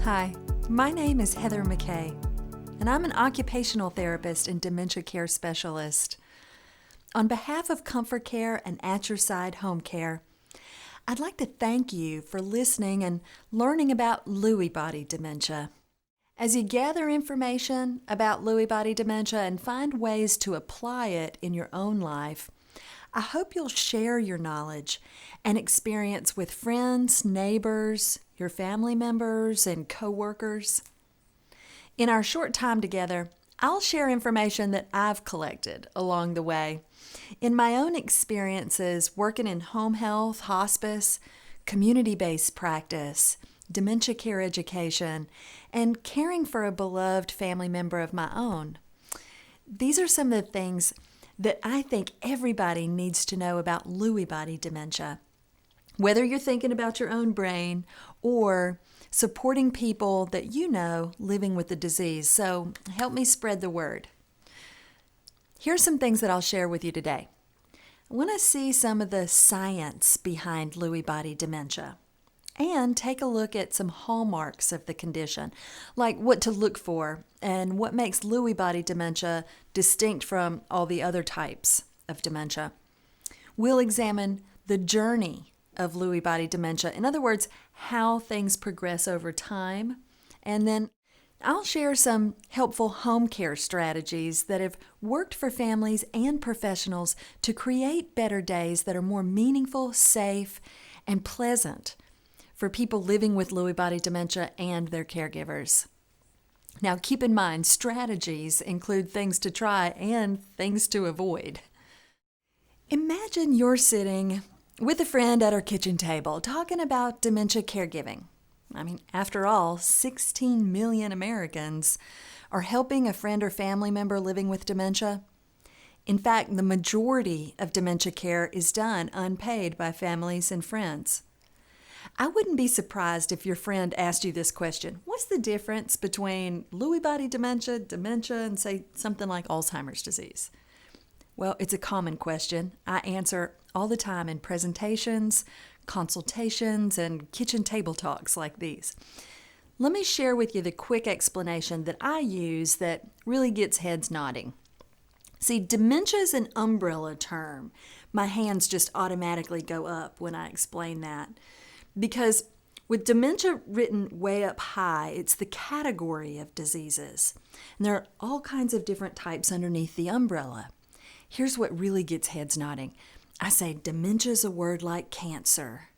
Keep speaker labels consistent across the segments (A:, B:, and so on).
A: Hi, my name is Heather McKay, and I'm an occupational therapist and dementia care specialist. On behalf of ComForCare and At Your Side Home Care, I'd like to thank you for listening and learning about Lewy body dementia. As you gather information about Lewy body dementia and find ways to apply it in your own life, I hope you'll share your knowledge and experience with friends, neighbors, your family members, and coworkers. In our short time together, I'll share information that I've collected along the way. In my own experiences working in home health, hospice, community-based practice, dementia care education, and caring for a beloved family member of my own. These are some of the things that I think everybody needs to know about Lewy body dementia. Whether you're thinking about your own brain or supporting people that you know living with the disease. So help me spread the word. Here's some things that I'll share with you today. I want to see some of the science behind Lewy body dementia and take a look at some hallmarks of the condition, like what to look for and what makes Lewy body dementia distinct from all the other types of dementia. We'll examine the journey of Lewy body dementia. In other words, how things progress over time. And then I'll share some helpful home care strategies that have worked for families and professionals to create better days that are more meaningful, safe, and pleasant for people living with Lewy body dementia and their caregivers. Now, keep in mind, strategies include things to try and things to avoid. Imagine you're sitting with a friend at our kitchen table talking about dementia caregiving. I mean, after all, 16 million Americans are helping a friend or family member living with dementia. In fact, the majority of dementia care is done unpaid by families and friends. I wouldn't be surprised if your friend asked you this question. What's the difference between Lewy body dementia, and say something like Alzheimer's disease? Well, it's a common question. I answer all the time in presentations, consultations, and kitchen table talks like these. Let me share with you the quick explanation that I use that really gets heads nodding. See, dementia is an umbrella term. My hands just automatically go up when I explain that. Because with dementia written way up high, it's the category of diseases. And there are all kinds of different types underneath the umbrella. Here's what really gets heads nodding. I say dementia is a word like cancer.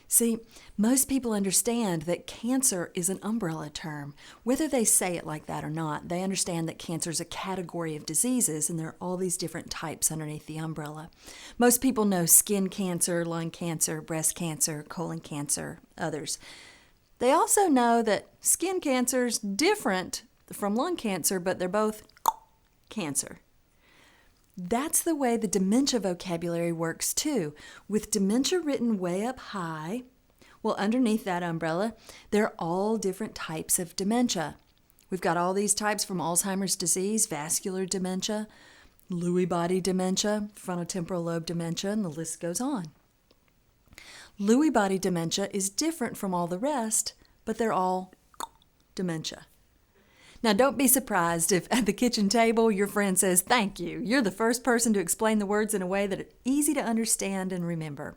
A: See, most people understand that cancer is an umbrella term. Whether they say it like that or not, they understand that cancer is a category of diseases and there are all these different types underneath the umbrella. Most people know skin cancer, lung cancer, breast cancer, colon cancer, others. They also know that skin cancer is different from lung cancer, but they're both cancer. That's the way the dementia vocabulary works too. With dementia written way up high, well, underneath that umbrella, there are all different types of dementia. We've got all these types from Alzheimer's disease, vascular dementia, Lewy body dementia, frontotemporal lobe dementia, and the list goes on. Lewy body dementia is different from all the rest, but they're all dementia. Now, don't be surprised if at the kitchen table your friend says, "Thank you. You're the first person to explain the words in a way that are easy to understand and remember."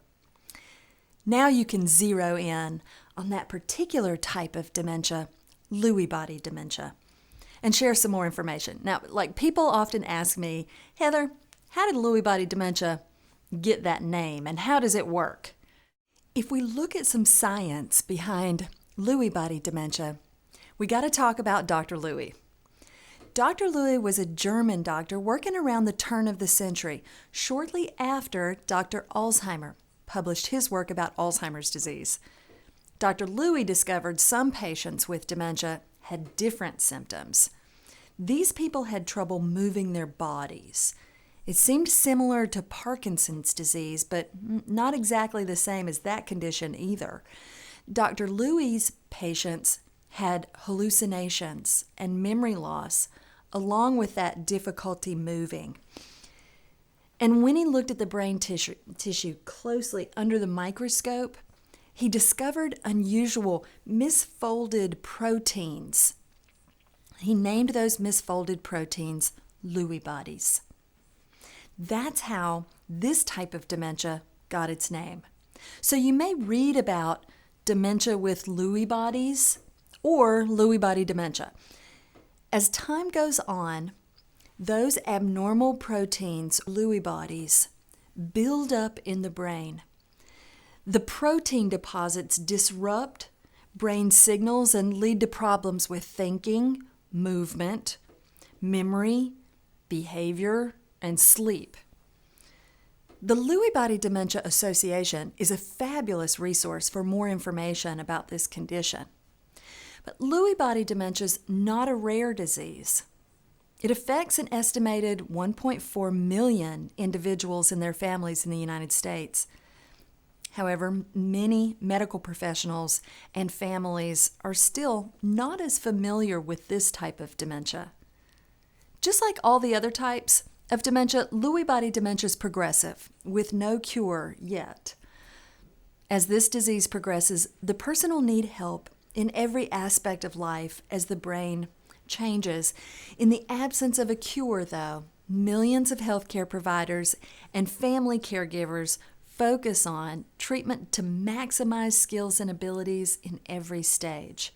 A: Now you can zero in on that particular type of dementia, Lewy body dementia, and share some more information. Now, like people often ask me, "Heather, how did Lewy body dementia get that name and how does it work?" If we look at some science behind Lewy body dementia, we got to talk about Dr. Lewy. Dr. Lewy was a German doctor working around the turn of the century, shortly after Dr. Alzheimer published his work about Alzheimer's disease. Dr. Lewy discovered some patients with dementia had different symptoms. These people had trouble moving their bodies. It seemed similar to Parkinson's disease, but not exactly the same as that condition either. Dr. Lewy's patients had hallucinations and memory loss, along with that difficulty moving. And when he looked at the brain tissue closely under the microscope, he discovered unusual misfolded proteins. He named those misfolded proteins Lewy bodies. That's how this type of dementia got its name. So you may read about dementia with Lewy bodies or Lewy body dementia. As time goes on, those abnormal proteins, Lewy bodies, build up in the brain. The protein deposits disrupt brain signals and lead to problems with thinking, movement, memory, behavior, and sleep. The Lewy Body Dementia Association is a fabulous resource for more information about this condition. But Lewy body dementia is not a rare disease. It affects an estimated 1.4 million individuals and their families in the United States. However, many medical professionals and families are still not as familiar with this type of dementia. Just like all the other types of dementia, Lewy body dementia is progressive, with no cure yet. As this disease progresses, the person will need help in every aspect of life as the brain changes. In the absence of a cure, though, millions of healthcare providers and family caregivers focus on treatment to maximize skills and abilities in every stage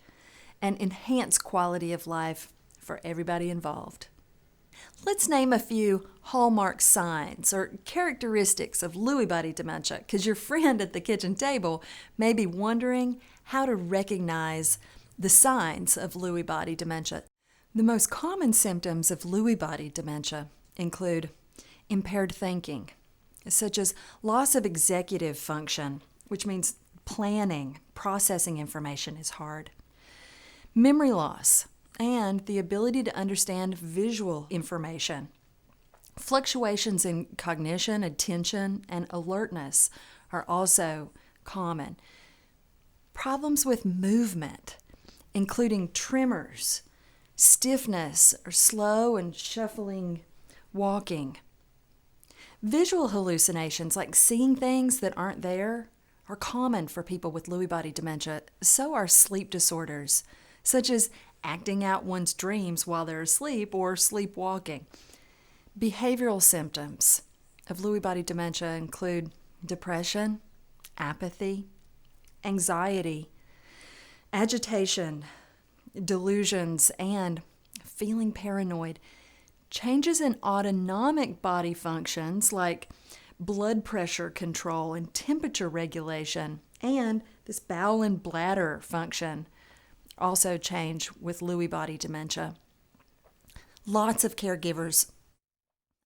A: and enhance quality of life for everybody involved. Let's name a few hallmark signs or characteristics of Lewy body dementia, because your friend at the kitchen table may be wondering how to recognize the signs of Lewy body dementia. The most common symptoms of Lewy body dementia include impaired thinking, such as loss of executive function, which means planning, processing information is hard, memory loss, and the ability to understand visual information. Fluctuations in cognition, attention, and alertness are also common. Problems with movement, including tremors, stiffness, or slow and shuffling walking. Visual hallucinations, like seeing things that aren't there, are common for people with Lewy body dementia. So are sleep disorders, such as acting out one's dreams while they're asleep or sleepwalking. Behavioral symptoms of Lewy body dementia include depression, apathy, anxiety, agitation, delusions, and feeling paranoid. Changes in autonomic body functions like blood pressure control and temperature regulation, and this bowel and bladder function also change with Lewy body dementia. Lots of caregivers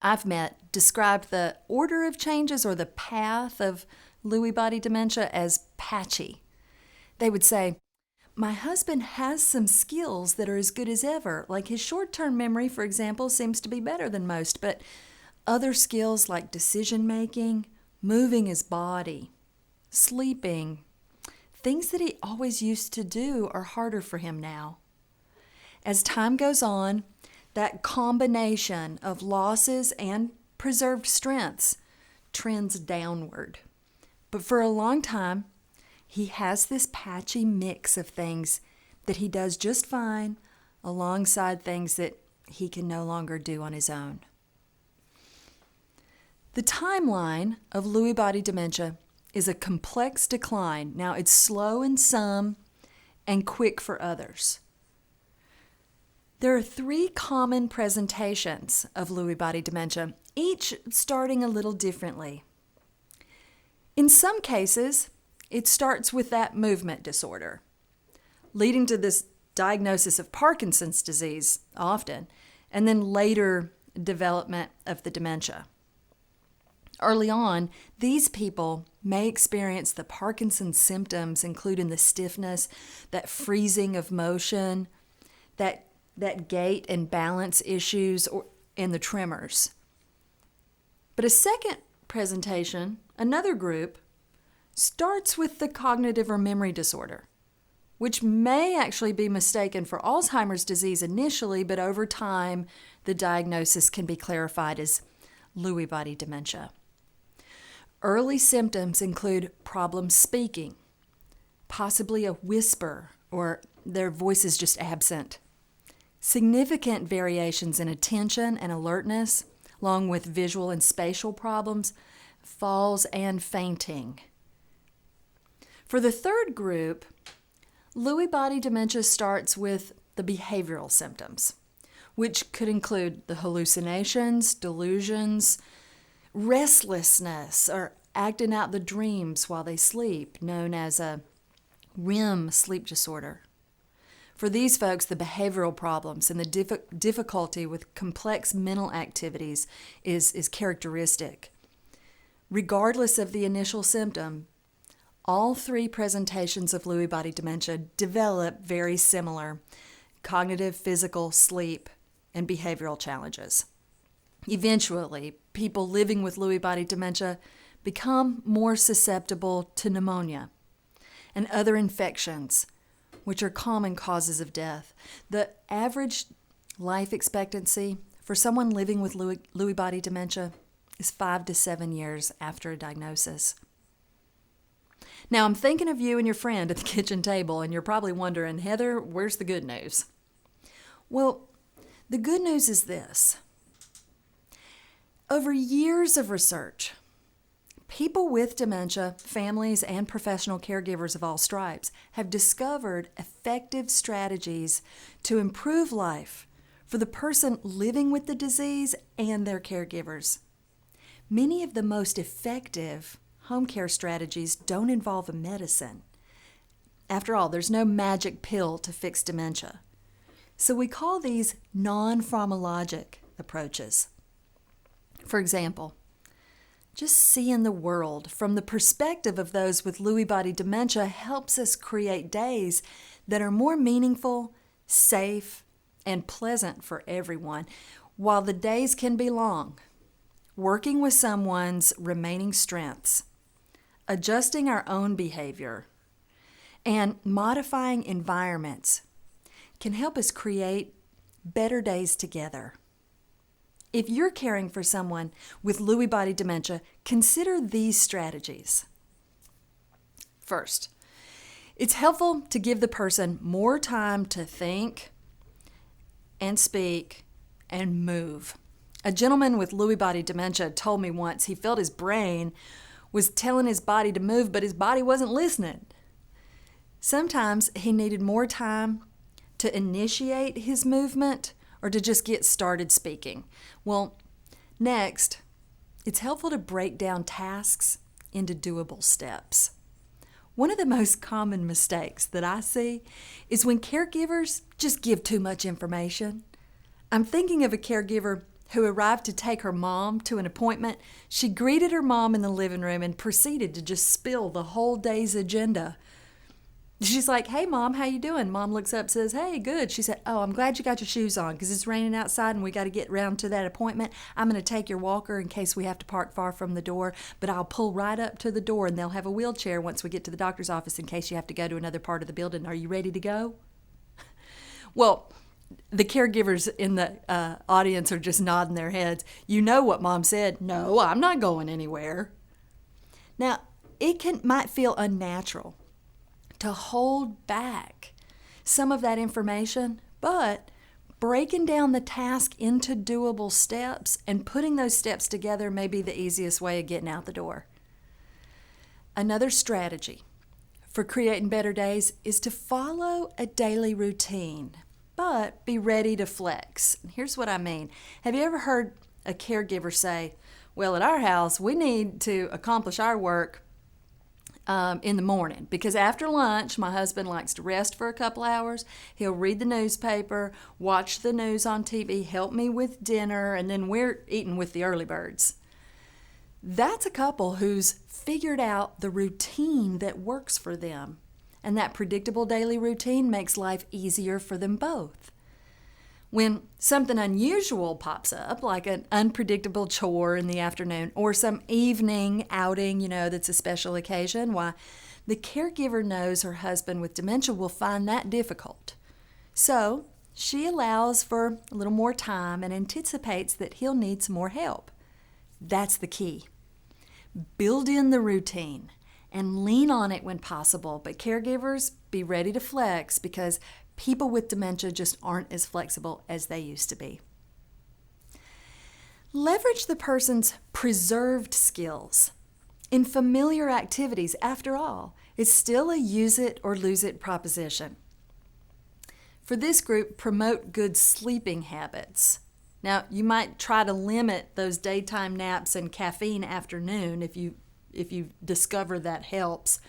A: I've met describe the order of changes or the path of Lewy body dementia as patchy. They would say, "My husband has some skills that are as good as ever, like his short-term memory, for example, seems to be better than most, but other skills like decision-making, moving his body, sleeping, things that he always used to do are harder for him now." As time goes on, that combination of losses and preserved strengths trends downward. But for a long time, he has this patchy mix of things that he does just fine alongside things that he can no longer do on his own. The timeline of Lewy body dementia is a complex decline. Now, it's slow in some and quick for others. There are 3 common presentations of Lewy body dementia, each starting a little differently. In some cases, it starts with that movement disorder, leading to this diagnosis of Parkinson's disease often, and then later development of the dementia. Early on, these people may experience the Parkinson's symptoms, including the stiffness, that freezing of motion, that gait and balance issues, and the tremors. But a second presentation, another group, starts with the cognitive or memory disorder, which may actually be mistaken for Alzheimer's disease initially, but over time, the diagnosis can be clarified as Lewy body dementia. Early symptoms include problems speaking, possibly a whisper, or their voice is just absent. Significant variations in attention and alertness, along with visual and spatial problems, falls, and fainting. For the third group, Lewy body dementia starts with the behavioral symptoms, which could include the hallucinations, delusions, restlessness, or acting out the dreams while they sleep, known as a REM sleep disorder. For these folks, the behavioral problems and the difficulty with complex mental activities is characteristic. Regardless of the initial symptom, all three presentations of Lewy body dementia develop very similar cognitive, physical, sleep, and behavioral challenges. Eventually, people living with Lewy body dementia become more susceptible to pneumonia and other infections, which are common causes of death. The average life expectancy for someone living with Lewy body dementia is 5 to 7 years after a diagnosis. Now, I'm thinking of you and your friend at the kitchen table, and you're probably wondering, Heather, where's the good news? Well, the good news is this. Over years of research, people with dementia, families, and professional caregivers of all stripes have discovered effective strategies to improve life for the person living with the disease and their caregivers. Many of the most effective home care strategies don't involve a medicine. After all, there's no magic pill to fix dementia. So we call these non-pharmacologic approaches. For example, just seeing the world from the perspective of those with Lewy body dementia helps us create days that are more meaningful, safe, and pleasant for everyone. While the days can be long, working with someone's remaining strengths, adjusting our own behavior, and modifying environments can help us create better days together. If you're caring for someone with Lewy body dementia, consider these strategies. First, it's helpful to give the person more time to think and speak and move. A gentleman with Lewy body dementia told me once he felt his brain was telling his body to move, but his body wasn't listening. Sometimes he needed more time to initiate his movement or to just get started speaking. Well, next, it's helpful to break down tasks into doable steps. One of the most common mistakes that I see is when caregivers just give too much information. I'm thinking of a caregiver who arrived to take her mom to an appointment. She greeted her mom in the living room and proceeded to just spill the whole day's agenda. She's like, "Hey, Mom, how you doing?" Mom looks up and says, "Hey, good." She said, "Oh, I'm glad you got your shoes on because it's raining outside and we got to get around to that appointment. I'm going to take your walker in case we have to park far from the door, but I'll pull right up to the door and they'll have a wheelchair once we get to the doctor's office in case you have to go to another part of the building. Are you ready to go?" Well, the caregivers in the audience are just nodding their heads. You know what Mom said. "No, I'm not going anywhere." Now, it might feel unnatural to hold back some of that information, but breaking down the task into doable steps and putting those steps together may be the easiest way of getting out the door. Another strategy for creating better days is to follow a daily routine, but be ready to flex. Here's what I mean. Have you ever heard a caregiver say, "Well, at our house, we need to accomplish our work in the morning because after lunch, my husband likes to rest for a couple hours. He'll read the newspaper, watch the news on TV, help me with dinner, and then we're eating with the early birds." That's a couple who's figured out the routine that works for them. And that predictable daily routine makes life easier for them both. When something unusual pops up, like an unpredictable chore in the afternoon or some evening outing, that's a special occasion, why, the caregiver knows her husband with dementia will find that difficult. So she allows for a little more time and anticipates that he'll need some more help. That's the key. Build in the routine and lean on it when possible. But caregivers, be ready to flex because people with dementia just aren't as flexible as they used to be. Leverage the person's preserved skills in familiar activities. After all, it's still a use it or lose it proposition. For this group, promote good sleeping habits. Now, you might try to limit those daytime naps and caffeine afternoon if you discover that helps,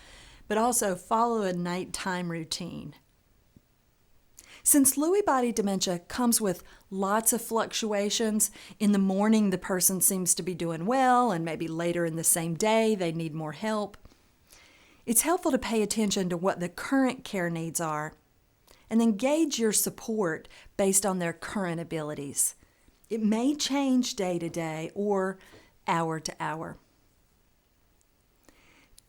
A: but also follow a nighttime routine. Since Lewy body dementia comes with lots of fluctuations, in the morning the person seems to be doing well, and maybe later in the same day they need more help. It's helpful to pay attention to what the current care needs are, and then gauge your support based on their current abilities. It may change day to day or hour to hour.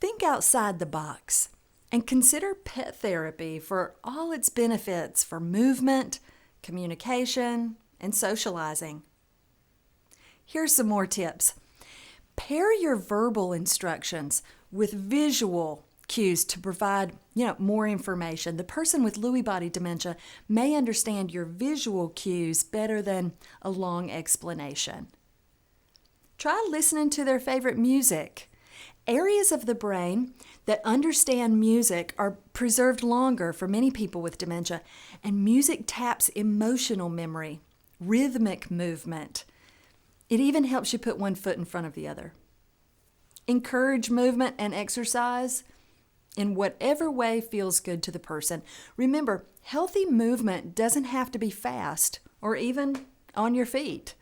A: Think outside the box and consider pet therapy for all its benefits for movement, communication, and socializing. Here's some more tips. Pair your verbal instructions with visual cues to provide, more information. The person with Lewy body dementia may understand your visual cues better than a long explanation. Try listening to their favorite music. Areas of the brain that understand music are preserved longer for many people with dementia, and music taps emotional memory, rhythmic movement. It even helps you put one foot in front of the other. Encourage movement and exercise in whatever way feels good to the person. Remember, healthy movement doesn't have to be fast or even on your feet.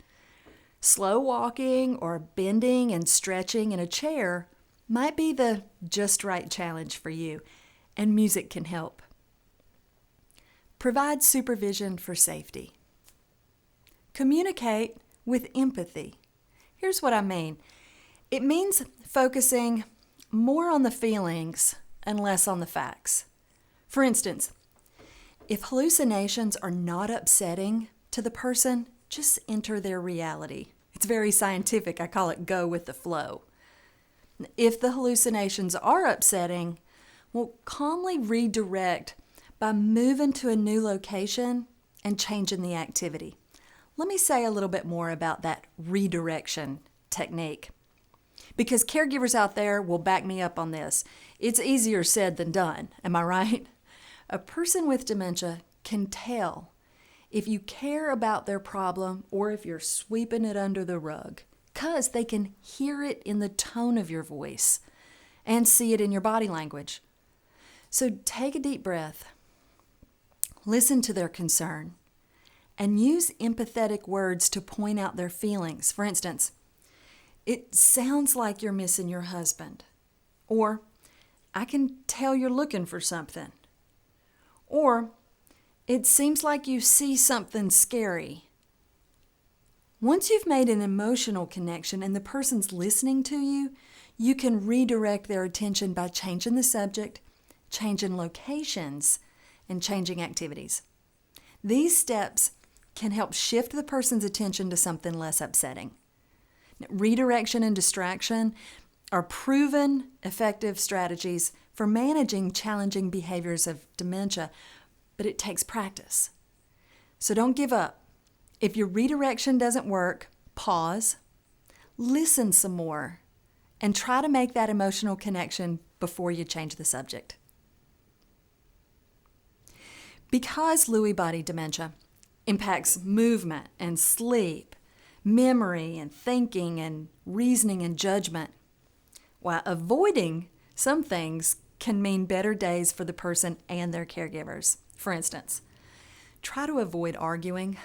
A: Slow walking or bending and stretching in a chair might be the just right challenge for you, and music can help. Provide supervision for safety. Communicate with empathy. Here's what I mean. It means focusing more on the feelings and less on the facts. For instance, if hallucinations are not upsetting to the person, just enter their reality. It's very scientific. I call it go with the flow. If the hallucinations are upsetting, well, calmly redirect by moving to a new location and changing the activity. Let me say a little bit more about that redirection technique, because caregivers out there will back me up on this. It's easier said than done, am I right? A person with dementia can tell if you care about their problem or if you're sweeping it under the rug, because they can hear it in the tone of your voice and see it in your body language. So take a deep breath, listen to their concern, and use empathetic words to point out their feelings. For instance, it sounds like you're missing your husband, or I can tell you're looking for something, or it seems like you see something scary. Once you've made an emotional connection and the person's listening to you, you can redirect their attention by changing the subject, changing locations, and changing activities. These steps can help shift the person's attention to something less upsetting. Redirection and distraction are proven effective strategies for managing challenging behaviors of dementia, but it takes practice. So don't give up. If your redirection doesn't work, pause, listen some more, and try to make that emotional connection before you change the subject. Because Lewy body dementia impacts movement and sleep, memory and thinking and reasoning and judgment, while avoiding some things can mean better days for the person and their caregivers. For instance, try to avoid arguing.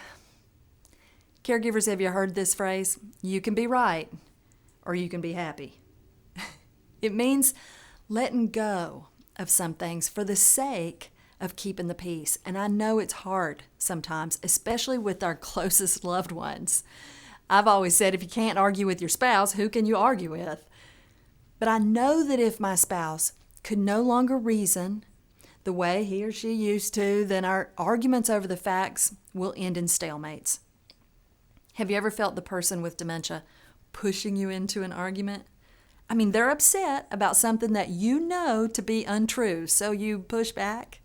A: Caregivers, have you heard this phrase? You can be right or you can be happy. It means letting go of some things for the sake of keeping the peace. And I know it's hard sometimes, especially with our closest loved ones. I've always said if you can't argue with your spouse, who can you argue with? But I know that if my spouse could no longer reason the way he or she used to, then our arguments over the facts will end in stalemates. Have you ever felt the person with dementia pushing you into an argument? I mean, they're upset about something that you know to be untrue, so you push back.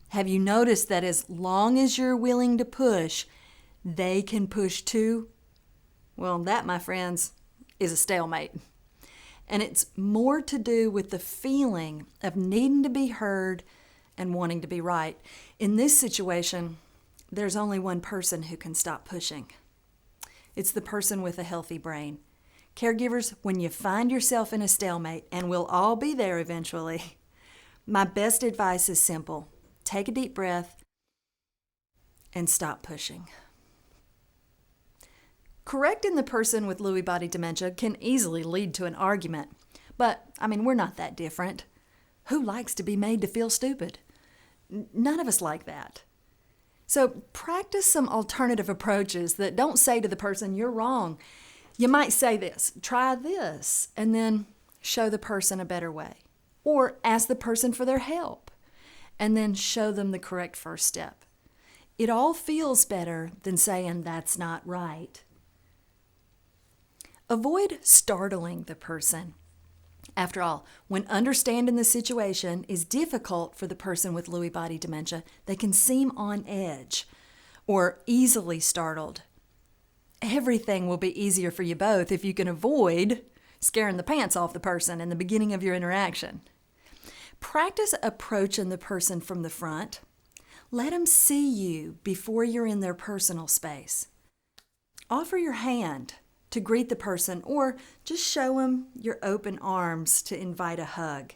A: Have you noticed that as long as you're willing to push, they can push too? Well, that, my friends, is a stalemate. And it's more to do with the feeling of needing to be heard and wanting to be right. In this situation, there's only one person who can stop pushing. It's the person with a healthy brain. Caregivers, when you find yourself in a stalemate, and we'll all be there eventually, my best advice is simple. Take a deep breath and stop pushing. Correcting the person with Lewy body dementia can easily lead to an argument. But, we're not that different. Who likes to be made to feel stupid? None of us like that. So practice some alternative approaches that don't say to the person, you're wrong. You might say this, try this, and then show the person a better way. Or ask the person for their help, and then show them the correct first step. It all feels better than saying that's not right. Avoid startling the person. After all, when understanding the situation is difficult for the person with Lewy body dementia, they can seem on edge or easily startled. Everything will be easier for you both if you can avoid scaring the pants off the person in the beginning of your interaction. Practice approaching the person from the front. Let them see you before you're in their personal space. Offer your hand to greet the person, or just show them your open arms to invite a hug.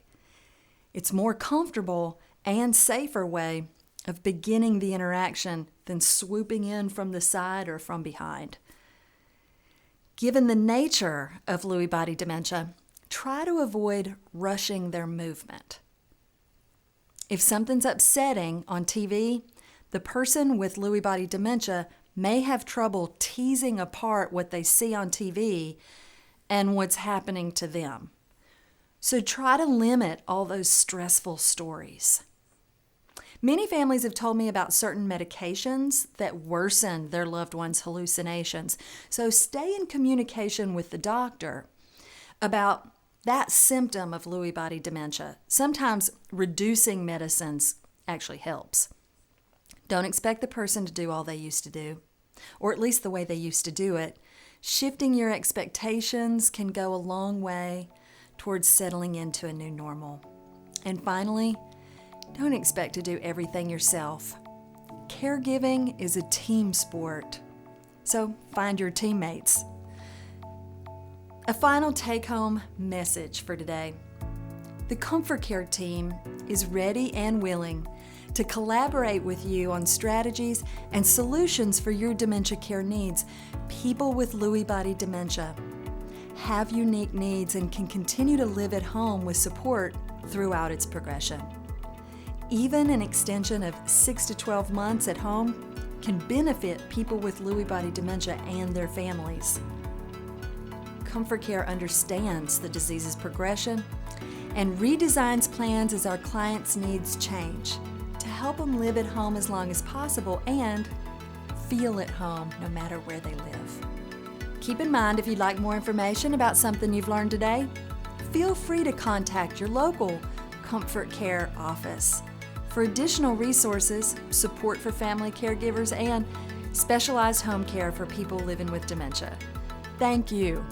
A: It's more comfortable and safer way of beginning the interaction than swooping in from the side or from behind. Given the nature of Lewy body dementia, try to avoid rushing their movement. If something's upsetting on TV, the person with Lewy body dementia may have trouble teasing apart what they see on TV and what's happening to them. So try to limit all those stressful stories. Many families have told me about certain medications that worsen their loved ones' hallucinations. So stay in communication with the doctor about that symptom of Lewy body dementia. Sometimes reducing medicines actually helps. Don't expect the person to do all they used to do, or at least the way they used to do it. Shifting your expectations can go a long way towards settling into a new normal. And finally, don't expect to do everything yourself. Caregiving is a team sport, so find your teammates. A final take-home message for today. The ComForCare team is ready and willing to collaborate with you on strategies and solutions for your dementia care needs. People with Lewy body dementia have unique needs and can continue to live at home with support throughout its progression. Even an extension of 6 to 12 months at home can benefit people with Lewy body dementia and their families. ComForCare understands the disease's progression and redesigns plans as our clients' needs change to help them live at home as long as possible and feel at home no matter where they live. Keep in mind, if you'd like more information about something you've learned today, feel free to contact your local ComForCare office for additional resources, support for family caregivers, and specialized home care for people living with dementia. Thank you